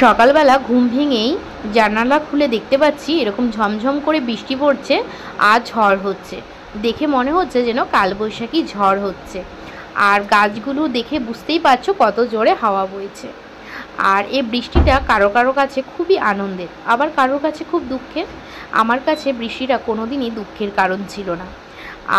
সকালবেলা ঘুম ভেঙেই জানালা খুলে দেখতে পাচ্ছি এরকম ঝমঝম করে বৃষ্টি পড়ছে আর ঝড় হচ্ছে। দেখে মনে হচ্ছে যেন কালবৈশাখী ঝড় হচ্ছে। আর গাছগুলো দেখে বুঝতেই পারছো কত জোরে হাওয়া বইছে। আর এই বৃষ্টিটা কারো কারো কাছে খুবই আনন্দের, আবার কারোর কাছে খুব দুঃখের। আমার কাছে বৃষ্টিটা কোনোদিনই দুঃখের কারণ ছিল না,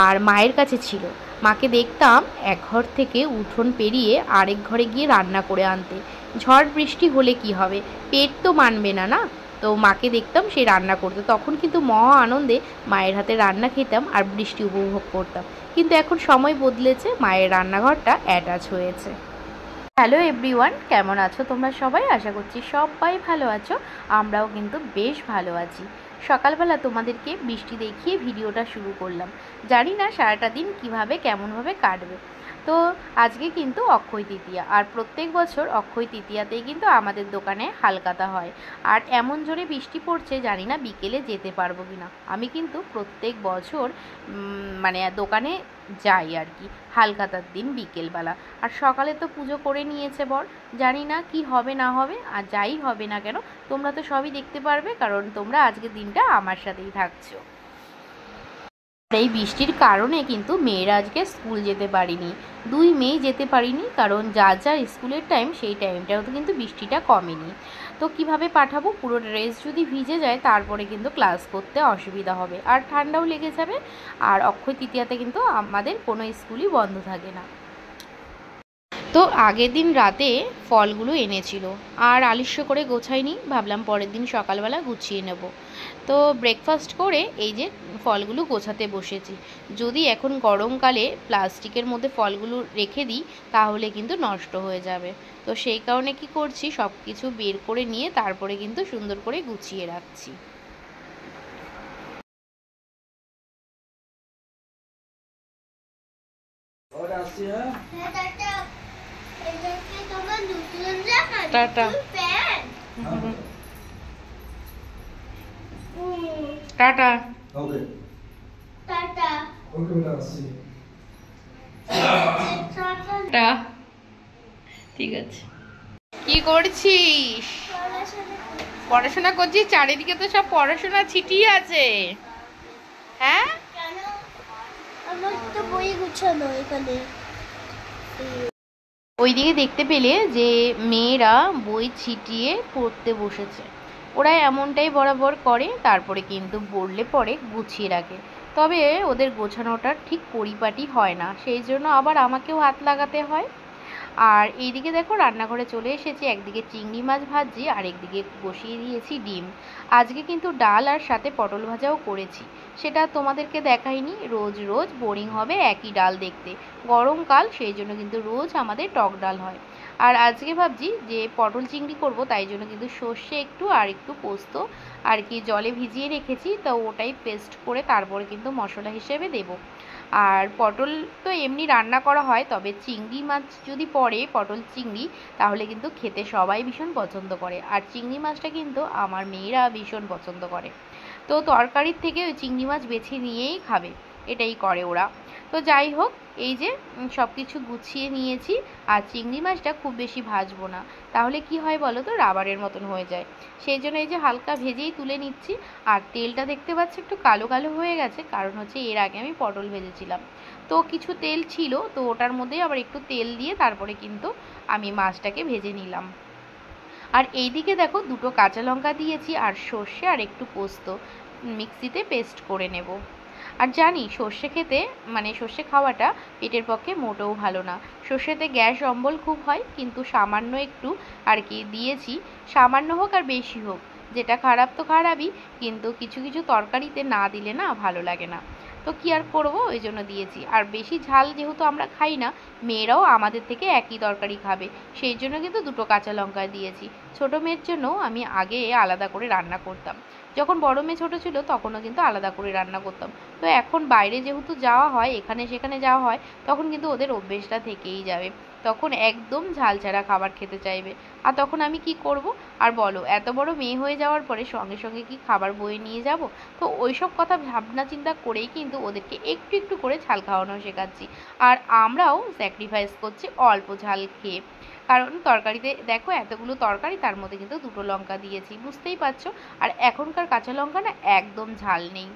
আর মায়ের কাছে ছিল। মাকে দেখতাম এক ঘর থেকে উঠোন পেরিয়ে আরেক ঘরে গিয়ে রান্না করে আনতে। ঝড় বৃষ্টি হলে কি হবে, পেট তো মানবে না, না? তো মাকে দেখতাম সে রান্না করতে, তখন কিন্তু মহা আনন্দে মায়ের হাতে রান্না খেতাম আর বৃষ্টি উপভোগ করতাম। কিন্তু এখন সময় বদলেছে, মায়ের রান্নাঘরটা অ্যাটাচ হয়েছে। হ্যালো এভরিওয়ান, কেমন আছো তোমরা সবাই? আশা করছি সবাই ভালো আছো। আমরাও কিন্তু বেশ ভালো আছি। সকালবেলা তোমাদেরকে বৃষ্টি দেখিয়ে ভিডিওটা শুরু করলাম। জানি না সারাটা দিন কিভাবে কেমনভাবে কাটবে। তো আজকে কিন্তু অক্ষয় তৃতীয়া, আর প্রত্যেক বছর অক্ষয় তৃতীয়াতেই কিন্তু আমাদের দোকানে হালখাতা হয়। আর এমন জোরে বৃষ্টি পড়ছে, জানি না বিকেলে যেতে পারবো কিনা। আমি কিন্তু প্রত্যেক বছর মানে দোকানে যাই আর কি হালখাতার দিন বিকেলবেলা। আর সকালে তো পুজো করে নিয়েছে বর, জানি না কি হবে না হবে। আর যাই হবে না কেন, তোমরা তো সবই দেখতে পারবে, কারণ তোমরা আজকের দিনটা আমার সাথেই থাকছো। এই বৃষ্টির কারণে কিন্তু মেয়েরা আজকে স্কুল যেতে পারিনি। দুই মেয়ে যেতে পারিনি, কারণ যার যার স্কুলের টাইম সেই টাইমটাও তো কিন্তু বৃষ্টিটা কমেনি। তো কিভাবে পাঠাবো? পুরো ড্রেস যদি ভিজে যায় তারপরে কিন্তু ক্লাস করতে অসুবিধা হবে, আর ঠান্ডাও লেগে যাবে। আর অক্ষয় তৃতীয়াতে কিন্তু আমাদের কোনো স্কুলই বন্ধ থাকে না। তো আগের দিন রাতে ফলগুলো এনেছিল, আর আলিস্য করে গোছাইনি, ভাবলাম পরের দিন সকালবেলা গুছিয়ে নেব। তো ব্রেকফাস্ট করে এই যে ফলগুলো গোছাতে বসেছি। যদি এখন গরমকালে প্লাস্টিকের মধ্যে ফলগুলো রেখে দিই তাহলে কিন্তু নষ্ট হয়ে যাবে। তো সেই কারণে কি করছি, সব কিছু বের করে নিয়ে তারপরে কিন্তু সুন্দর করে গুছিয়ে রাখছি। Tata tata. Okay tata. Okay বেটা, আসছি। টাটা। ঠিক আছে। কি করছিস? পড়াশোনা করছিস? চারিদিকে তো সব পড়াশোনা ছিটিয়ে আছে। হ্যাঁ, আমার তো বই গুছানো এখানে। ওইদিকে দেখতে পেলে যে মেয়েরা বই ছিটিয়ে পড়তে বসেছে। ওরা এমনটাই বরাবর করে, তারপরে কিন্তু বললে পরে গুছিয়ে রাখে। তবে ওদের গোছানোটা ঠিক পরিপাটি হয় না, সেই জন্য আবার আমাকেও হাত লাগাতে হয়। আর এইদিকে দেখো রান্নাঘরে চলে এসেছি, একদিকে চিংড়ি মাছ ভাজি আর একদিকে বসিয়ে দিয়েছি ডিম। আজকে কিন্তু ডাল আর সাথে পটল ভাজাও করেছি, সেটা তোমাদেরকে দেখাইনি। রোজ রোজ বোরিং হবে একই ডাল দেখতে, গরমকাল, সেই জন্য কিন্তু রোজ আমাদের টক ডাল হয়। আর আজকে ভাবছি যে পটল চিংড়ি করব, তাই জন্য কিন্তু সর্ষে একটু আর একটু পোস্ত আর কি জলে ভিজিয়ে রেখেছি, তো ওটাই পেস্ট করে তারপরে কিন্তু মশলা হিসেবে দেব। আর পটল তো এমনি রান্না করা হয়, তবে চিংড়ি মাছ যদি পড়ে, পটল চিংড়ি, তাহলে কিন্তু খেতে সবাই ভীষণ পছন্দ করে। আর চিংড়ি মাছটা কিন্তু আমার মেয়েরা ভীষণ পছন্দ করে। তো তরকারির থেকে ওই চিংড়ি মাছ বেছে নিয়েই খাবে, এটাই করে ওরা। তো যাই হোক, এই যে সব কিছু গুছিয়ে নিয়েছি। আর চিংড়ি মাছটা খুব বেশি ভাজবো না, তাহলে কি হয় বলো তো, রাবারের মতন হয়ে যায়। সেই জন্য এই যে হালকা ভেজেই তুলে নিচ্ছি। আর তেলটা দেখতে পাচ্ছি একটু কালো কালো হয়ে গেছে, কারণ হচ্ছে এর আগে আমি পটল ভেজেছিলাম, তো কিছু তেল ছিল, তো ওটার মধ্যেই আবার একটু তেল দিয়ে তারপরে কিন্তু আমি মাছটাকে ভেজে নিলাম। আর এইদিকে দেখো দুটো কাঁচা লঙ্কা দিয়েছি, আর সর্ষে আর একটু পোস্ত মিক্সিতে পেস্ট করে নেব। আর জানি সর্ষে খেতে, মানে সর্ষে খাওয়াটা পেটের পক্ষে মোটেও ভালো না। সর্ষেতে গ্যাস অম্বল খুব হয়, কিন্তু সামান্য একটু আর কি দিয়েছি। সামান্য হোক আর বেশি হোক, যেটা খারাপ তো খারাপই, কিন্তু কিছু কিছু তরকারিতে না দিলে না ভালো লাগে না। তো কি আর করবো, ওই জন্য দিয়েছি। আর বেশি ঝাল যেহেতু আমরা খাই না, মেয়েরাও আমাদের থেকে একই তরকারি খাবে, সেই জন্য কিন্তু দুটো কাঁচা লঙ্কা দিয়েছি। ছোটো মেয়ের জন্য আমি আগে আলাদা করে রান্না করতাম, যখন বড় মেয়ে ছোটো ছিল তখনও কিন্তু আলাদা করে রান্না করতাম। তো এখন বাইরে যেহেতু যাওয়া হয়, এখানে সেখানে যাওয়া হয়, তখন কিন্তু ওদের অভ্যেসটা থেকেই যাবে, তখন একদম ঝাল ছাড়া খাবার খেতে চাইবে। আর তখন আমি কি করব? আর বলো, এত বড় মেয়ে হয়ে যাওয়ার পরে সঙ্গে সঙ্গে কি খাবার বয়ে নিয়ে যাব? তো ওই সব কথা ভাবনা চিন্তা করেই কিন্তু ওদেরকে একটু একটু করে ঝাল খাওয়ানো শেখাচ্ছি। আর আমরাও স্যাক্রিফাইস করছি অল্প ঝাল খেয়ে, কারণ তরকারিতে দেখো এতগুলো তরকারি, তার মধ্যে কিন্তু 2টো লঙ্কা দিয়েছি, বুঝতেই পারছো। আর এখনকার কাঁচা লঙ্কা না একদম ঝাল নেই।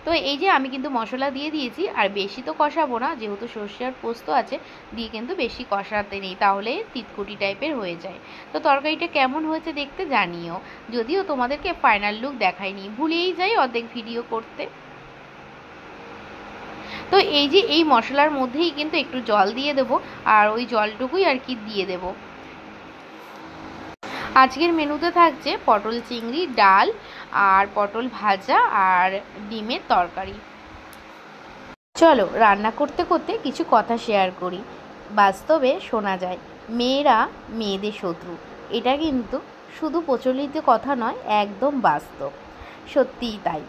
তো এই যে আমি কিন্তু মশলা দিয়ে দিয়েছি, আর বেশি তো কষাবো না, যেহেতু সর্ষে আর পোস্ত আছে, দিয়ে কিন্তু বেশি কষাতে নেই, তাহলে তিতকুটি টাইপের হয়ে যায়। তো তরকারিটা কেমন হয়েছে দেখতে জানিও, যদিও তোমাদেরকে ফাইনাল লুক দেখাইনি, ভুলেই যাই অর্ধেক ভিডিও করতে। তো এই যে এই মশলার মধ্যেই কিন্তু একটু জল দিয়ে দেবো, আর ওই জলটুকুই আর কি দিয়ে দেবো। আজকের মেনুতে থাকছে পটল চিংড়ি, ডাল আর পটল ভাজা আর ডিমের তরকারি। চলো রান্না করতে করতে কিছু কথা শেয়ার করি। বাস্তবে শোনা যায় মেয়েরা মেয়েদের শত্রু, এটা কিন্তু শুধু প্রচলিত কথা নয়, একদম বাস্তব, সত্যিই তাই।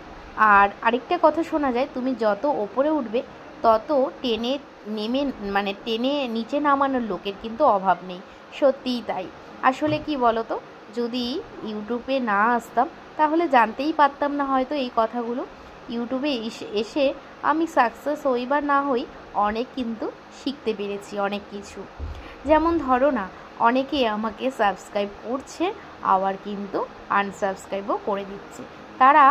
আর আরেকটা কথা শোনা যায়, তুমি যত ওপরে উঠবে তত টেনে নেমে মানে টেনে নিচে নামানোর লোকের কিন্তু অভাব নেই, সত্যিই তাই। আসলে কি বলো তো, যদি ইউটিউবে না আসতাম তাহলে জানতেই পারতাম না হয়তো এই কথাগুলো। ইউটিউবে এসে আমি সাকসেস হই বা না হই, অনেক কিন্তু শিখতে পেরেছি অনেক কিছু। যেমন ধরো না, অনেকে আমাকে সাবস্ক্রাইব করছে, আবার কিন্তু আনসাবস্ক্রাইবও করে দিচ্ছে। তারা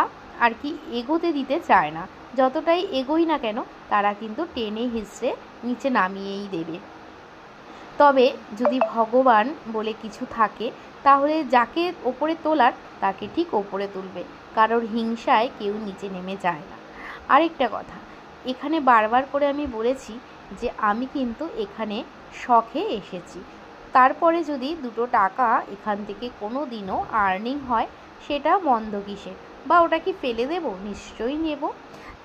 আর কি এগোতে দিতে চায় না, যতটাই এগোই না কেন তারা কিন্তু টেনে হিসড়ে নিচে নামিয়েই দেবে। তবে যদি ভগবান বলে কিছু থাকে, তাহলে যাকে ওপরে তোলার তাকে ঠিক ওপরে তুলবে, কারোর হিংসায় কেউ নিচে নেমে যায় না। আরেকটা কথা, এখানে বারবার করে আমি বলেছি যে আমি কিন্তু এখানে শখে এসেছি, তারপরে যদি 2টো টাকা এখান থেকে কোনো দিনও আর্নিং হয়, সেটা মন্দ কিসের, বা ওটা কি ফেলে দেব? নিশ্চয়ই নেব।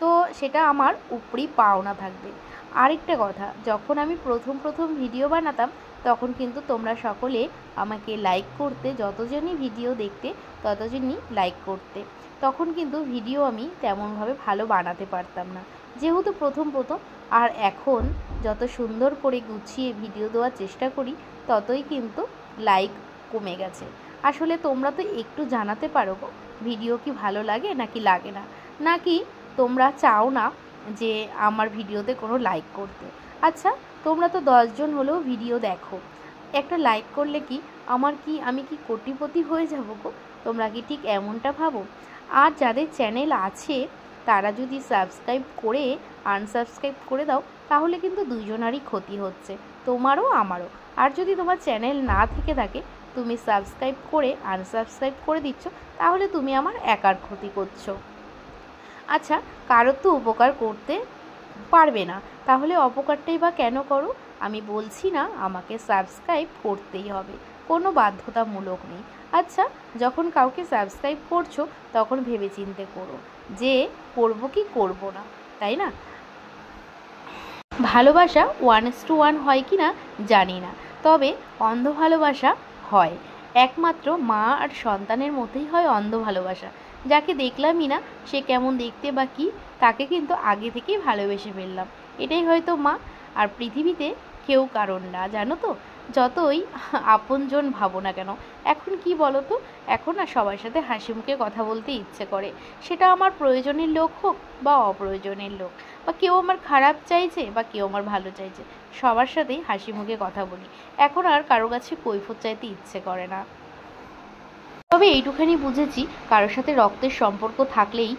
তো সেটা আমার উপরই পাওনা থাকবে। আরেকটা কথা, যখন আমি প্রথম ভিডিও বানাতাম, তখন কিন্তু তোমরা সকলে আমাকে লাইক করতে, যতজনই ভিডিও দেখতে ততজনই লাইক করতে। তখন কিন্তু ভিডিও আমি তেমনভাবে ভালো বানাতে পারতাম না, যেহেতু প্রথম। আর এখন যত সুন্দর করে গুছিয়ে ভিডিও দেওয়ার চেষ্টা করি, ততই কিন্তু লাইক কমে গেছে। আসলে তোমরা তো একটু জানাতে পারো গো, ভিডিও কি ভালো লাগে নাকি লাগে না, নাকি তোমরা চাও না যে আমার ভিডিওতে কোনো লাইক করতে। আচ্ছা, তোমরা তো 10 জন হলেও ভিডিও দেখো, একটা লাইক করলে কি আমি কি কোটিপতি হয়ে যাব গো? তোমরা কি ঠিক এমনটা ভাবো? আর যাদের চ্যানেল আছে তারা যদি সাবস্ক্রাইব করে আনসাবস্ক্রাইব করে দাও, তাহলে কিন্তু দুজনারই ক্ষতি হচ্ছে, তোমারও আমারও। আর যদি তোমার চ্যানেল না থেকে থাকে, তুমি সাবস্ক্রাইব করে আনসাবস্ক্রাইব করে দিচ্ছ, তাহলে তুমি আমার একার ক্ষতি করছো। আচ্ছা, কারোর তো উপকার করতে পারবে না, তাহলে অপকারটাই বা কেন করো? আমি বলছি না আমাকে সাবস্ক্রাইব করতেই হবে, কোনো বাধ্যতামূলক নেই। আচ্ছা, যখন কাউকে সাবস্ক্রাইব করছো তখন ভেবেচিন্তে করো যে করব কি করব না, তাই না? ভালোবাসা 1:1 হয় কি না জানি না, তবে অন্ধ ভালোবাসা হয়। একমাত্র মা আর সন্তানের মধ্যেই হয় অন্ধ ভালোবাসা। যাকে দেখলামই না সে কেমন দেখতে বা কী, তাকে কিন্তু আগে থেকেই ভালোবেসে ফেললাম, এটাই হয়তো মা। আর পৃথিবীতে কেউ কারণ না, জানো তো, যতই আপনজন ভাবো না কেন। এখন কি বলো তো, এখন না সবার সাথে হাসি মুখে কথা বলতে ইচ্ছে করে, সেটা আমার প্রয়োজনের লোক হোক বা অপ্রয়োজনের লোক, বা কেউ আমার খারাপ চাইছে বা কেউ আমার ভালো চাইছে, সবার সাথেই হাসি মুখে কথা বলি। এখন আর কারো কাছে কৈফিয়ত চাইতে ইচ্ছে করে না। তবে এইটুখানি বুঝেছি, কারোর সাথে রক্তের সম্পর্ক থাকলেই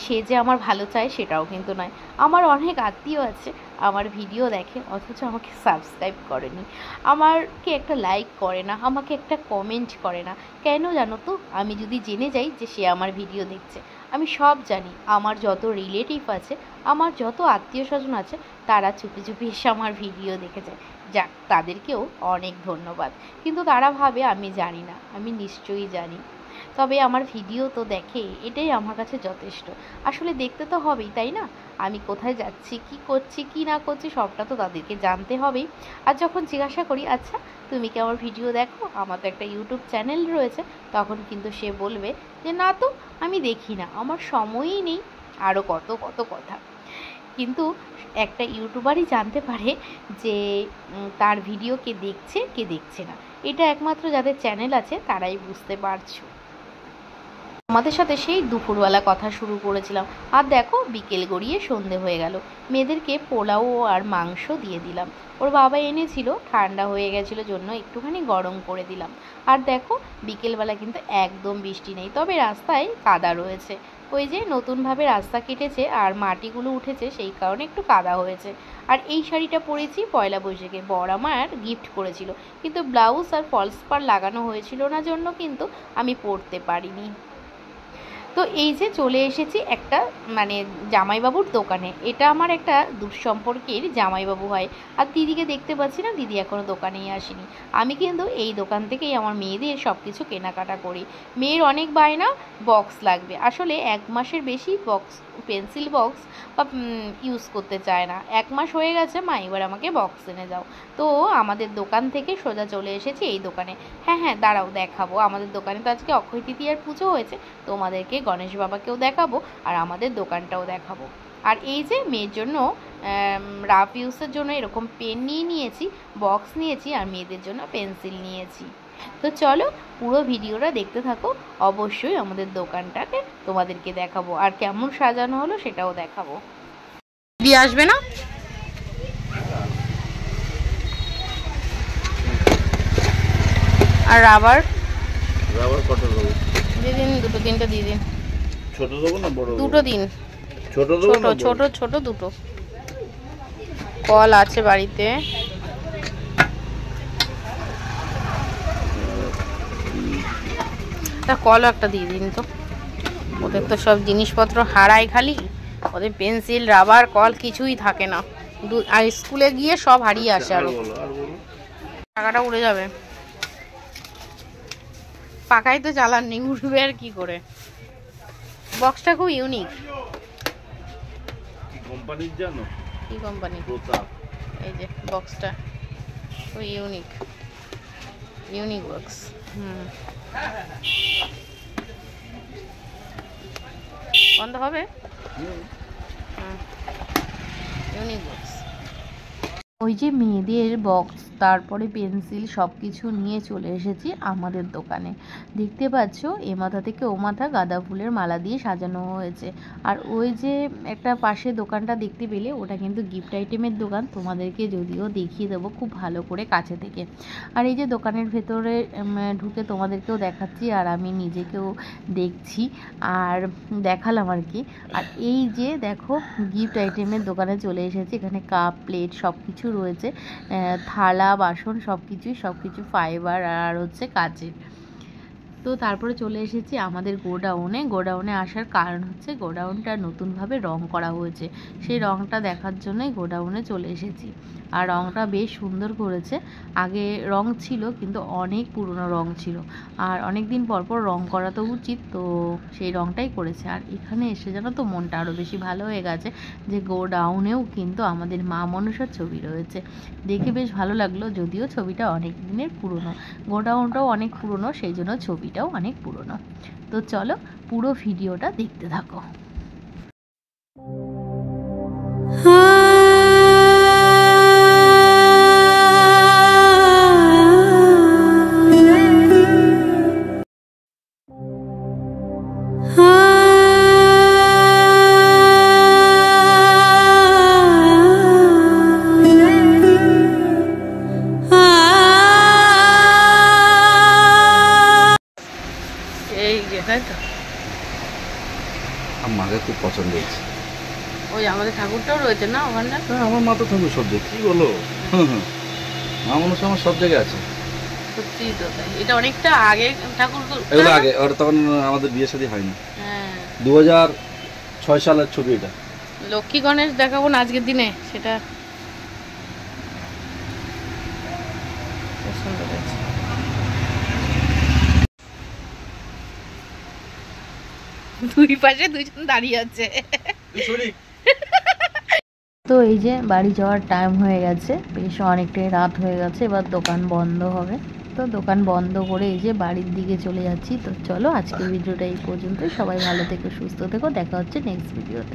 সে যে আমার ভালো চায় সেটাও কিন্তু নয়। আমার অনেক আত্মীয় আছে আমার ভিডিও দেখে, অথচ আমাকে সাবস্ক্রাইব করেনি, আমাকে একটা লাইক করে না, আমাকে একটা কমেন্ট করে না। কেন জানো তো? আমি যদি জেনে যাই যে সে আমার ভিডিও দেখছে, আমি সব জানি। আমার যত রিলেটিভ আছে, আমার যত আত্মীয় স্বজন আছে, তারা চুপি চুপি এসে আমার ভিডিও দেখে যায়। যাক, তাদেরকেও অনেক ধন্যবাদ। কিন্তু তারা ভাবে আমি জানি না, আমি নিশ্চয়ই জানি। তবে আমার ভিডিও তো দেখে, এটাই আমার কাছে যথেষ্ট। আসলে দেখতে তো হবেই, তাই না? আমি কোথায় যাচ্ছি, কি করছি, কি না করছি, সবটা তো তাদেরকে জানতে হবেই। আর যখন জিজ্ঞাসা করি, আচ্ছা তুমি কি আমার ভিডিও দেখো, আমার তো একটা ইউটিউব চ্যানেল রয়েছে, তখন কিন্তু সে বলবে যে না তো, আমি দেখি না, আমার সময়ই নেই, আরও কত কত কথা। কিন্তু একটা ইউটিউবারই জানতে পারে যে তার ভিডিও কে দেখছে কে দেখছে না, এটা একমাত্র যাদের চ্যানেল আছে তারাই বুঝতে পারছো। আমাদের সাথে সেই দুপুরবেলা কথা শুরু করেছিলাম, আর দেখো বিকেল গড়িয়ে সন্ধে হয়ে গেল। মেয়েদেরকে পোলাও আর মাংস দিয়ে দিলাম। ওর বাবা এনেছিল, ঠান্ডা হয়ে গেছিলো জন্য একটুখানি গরম করে দিলাম। আর দেখো বিকেলবেলা কিন্তু একদম বৃষ্টি নেই, তবে রাস্তায় কাদা রয়েছে। ওই যে নতুনভাবে রাস্তা কেটেছে আর মাটিগুলো উঠেছে, সেই কারণে একটু কাদা হয়েছে। আর এই শাড়িটা পরেছি পয়লা বৈশাখে, বর আমার গিফট করেছিল, কিন্তু ব্লাউজ আর ফলস পাড় লাগানো হয়েছিল না জন্য কিন্তু আমি পরতে পারিনি। তো এই যে চলে এসেছি একটা মানে জামাইবাবুর দোকানে। এটা আমার একটা দূর সম্পর্কের জামাইবাবু হয়। আর দিদিকে দেখতে পাচ্ছি না, দিদি এখনও দোকানেই আসেনি। আমি কিন্তু এই দোকান থেকেই আমার মেয়েদের সব কিছু কেনাকাটা করি। মেয়ের অনেক বায়না বক্স লাগবে, আসলে 1 মাসের বেশি বক্স পেন্সিল বক্স বা ইউজ করতে চায় না। 1 মাস হয়ে গেছে, মা এবার আমাকে বক্স এনে দাও। তো আমাদের দোকান থেকে সোজা চলে এসেছি এই দোকানে। হ্যাঁ হ্যাঁ দাঁড়াও দেখাবো, আমাদের দোকানে তো আজকে অক্ষয় তৃতীয়ার পুজো হয়েছে, তোমাদেরকে গণেশ বাবাকেও দেখাবো আর আমাদের দোকানটাও দেখাবো। আর এই যে মেয়ের জন্য রাফ ইউজের জন্য এরকম পেন নিয়ে নিয়েছি, বক্স নিয়েছি, আর মেয়েদের জন্য পেন্সিল নিয়েছি। তো চলো পুরো ভিডিওটা দেখতে থাকো, অবশ্যই আমাদের দোকানটাকে তোমাদেরকে দেখাবো আর কেমন সাজানো হলো সেটাও দেখাবো। দিদি আসবে না? আর রাবার কত দেবো? দিয়ে দিন, 2-3টা দিয়ে দিন। ছোট দেবো না বড়? দুটো দিন। ছোট দেবো না ছোট ছোট দুটো। কল আছে বাড়িতে। কলও একটা দিয়ে দিন তো, ওদের তো সব জিনিসপত্র হারায়, খালি ওদের পেন্সিল রাবার কল কিছুই থাকে না, আর স্কুলে গিয়ে সব হারিয়ে আসে। আরো টাকাটা উড়ে যাবে, পাকাই তো চালান নেই, উঠবে আর কি করে। বক্সটা খুব ইউনিক। কি কোম্পানির জানো? কি কোম্পানি? এই যে বক্সটা খুব ইউনিক, ইউনিক বক্স। বন্ধ হবে? Unique box. ওই যে মেয়েদের বক্স, তারপরে পেন্সিল সব কিছু নিয়ে চলে এসেছি আমাদের দোকানে। দেখতে পাচ্ছ এ মাথা থেকে ও মাথা গাঁদা ফুলের মালা দিয়ে সাজানো হয়েছে। আর ওই যে একটা পাশে দোকানটা দেখতে পেলে, ওটা কিন্তু গিফট আইটেমের দোকান, তোমাদেরকে যদিও দেখিয়ে দেবো খুব ভালো করে কাছে থেকে। আর এই যে দোকানের ভেতরে ঢুকে তোমাদেরকেও দেখাচ্ছি আর আমি নিজেকেও দেখছি আর দেখালাম আর কি। আর এই যে দেখো গিফট আইটেমের দোকানে চলে এসেছি, এখানে কাপ প্লেট সব কিছু রয়েছে, থালা বাসন সব কিছু ফাইবার আর হচ্ছে কাচের। তো তারপরে চলে এসেছি আমাদের গোডাউনে আসার কারণ হচ্ছে গোডাউনটা নতুনভাবে রং করা হয়েছে, সেই রংটা দেখার জন্যই গোডাউনে চলে এসেছি। আর রংটা বেশ সুন্দর করেছে। আগে রং ছিল কিন্তু অনেক পুরনো রং ছিল, আর অনেক দিন পর রং করা তো উচিত, তো সেই রংটাই করেছে। আর এখানে এসে যেন তো মনটা আরও বেশি ভালো হয়ে গেছে যে গোডাউনেও কিন্তু আমাদের মা মনসার ছবি রয়েছে, দেখে বেশ ভালো লাগলো। যদিও ছবিটা অনেক দিনের পুরনো, গোডাউনটাও অনেক পুরনো, সেই জন্য ছবিটাও অনেক পুরনো। তো চলো পুরো ভিডিওটা দেখতে থাকো। আমাকে খুব পছন্দ হয়েছে। ওই আমাদের ঠাকুরটাও রয়েছে না ওখানটা? হ্যাঁ আমার মা তো ঠাকুর সব জায়গায়, কি বলো, মা মনসা আমার সব জায়গায় আছে। সত্যি তো তাই, এটা অনেকটা আগে ঠাকুর, এগুলো আগে, ওর তখন আমাদের বিয়ে শাদী হয়নি। হ্যাঁ 2006 সালের ছবি এটা। লক্ষ্মী গণেশ দেখাবো না আজকের দিনে, সেটা সুন্দর হয়েছে। দুই পাশে দুইজন দাঁড়িয়ে আছে। তো এই যে বাড়ি যাওয়ার টাইম হয়ে গেছে, বেশ অনেকটাই রাত হয়ে গেছে, এবার দোকান বন্ধ হবে। তো দোকান বন্ধ করে এই যে বাড়ির দিকে চলে যাচ্ছি। তো চলো আজকের ভিডিওটা এই পর্যন্তই, সবাই ভালো থেকো, সুস্থ থেকো, দেখা হচ্ছে নেক্সট ভিডিওতে।